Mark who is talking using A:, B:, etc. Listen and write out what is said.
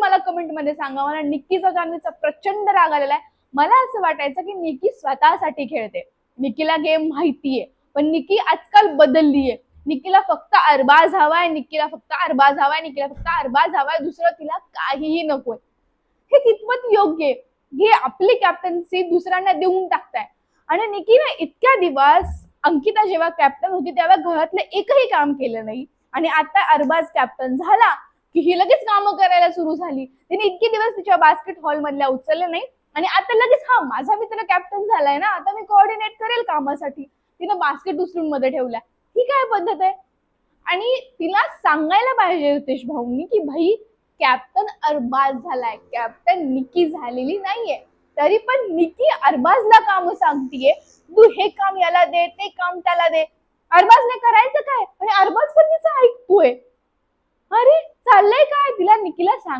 A: मला कमेंट मध्ये सांगा. मला निक्कीचा जान्हवीचा प्रचंड राग आलेला आहे. मला असं वाटायचं की निक्की स्वतःसाठी खेळते, निक्कीला गेम माहितीये, पण निक्की आजकाल बदललीये. निक्कीला फक्त अरबाज हवाय, निक्कीला फक्त अरबाज हवाय, निक्कीला फक्त अरबाज हवाय, दुसरं तिला काहीही नकोय. हे कितपत योग्य आहे? हे आपली कॅप्टन्सी दुसऱ्यांना देऊन टाकताय. आणि निक्की ना इतक्या दिवस अंकिता जेव्हा कॅप्टन होती तेव्हा घरातलं एकही काम केलं नाही, आणि आता अरबाज कॅप्टन झाला की ही लगेच कामं करायला सुरू झाली. तिने इतके दिवस तिच्या बास्केट हॉल मधल्या उचलले नाही, आणि आता लगेच हा माझा मित्र कॅप्टन झालाय ना, आता मी कोऑर्डिनेट करेल कामासाठी. तिने बास्केट उचलून मध्ये ठेवल्या. ही काय पद्धत आहे? आणि तिला सांगायला पाहिजे रितेश भाऊंनी की भाई कॅप्टन अरबाज झालाय, कॅप्टन निक्की झालेली नाहीये. तरी पण निक्की अरबाजला काम सांगतीये, तू हे काम याला दे, ते काम त्याला दे. अरबाजने करायचं काय आणि अरबाज पण तिचं ऐकतोय. अरे चाललंय काय? तिला निक्कीला सांग.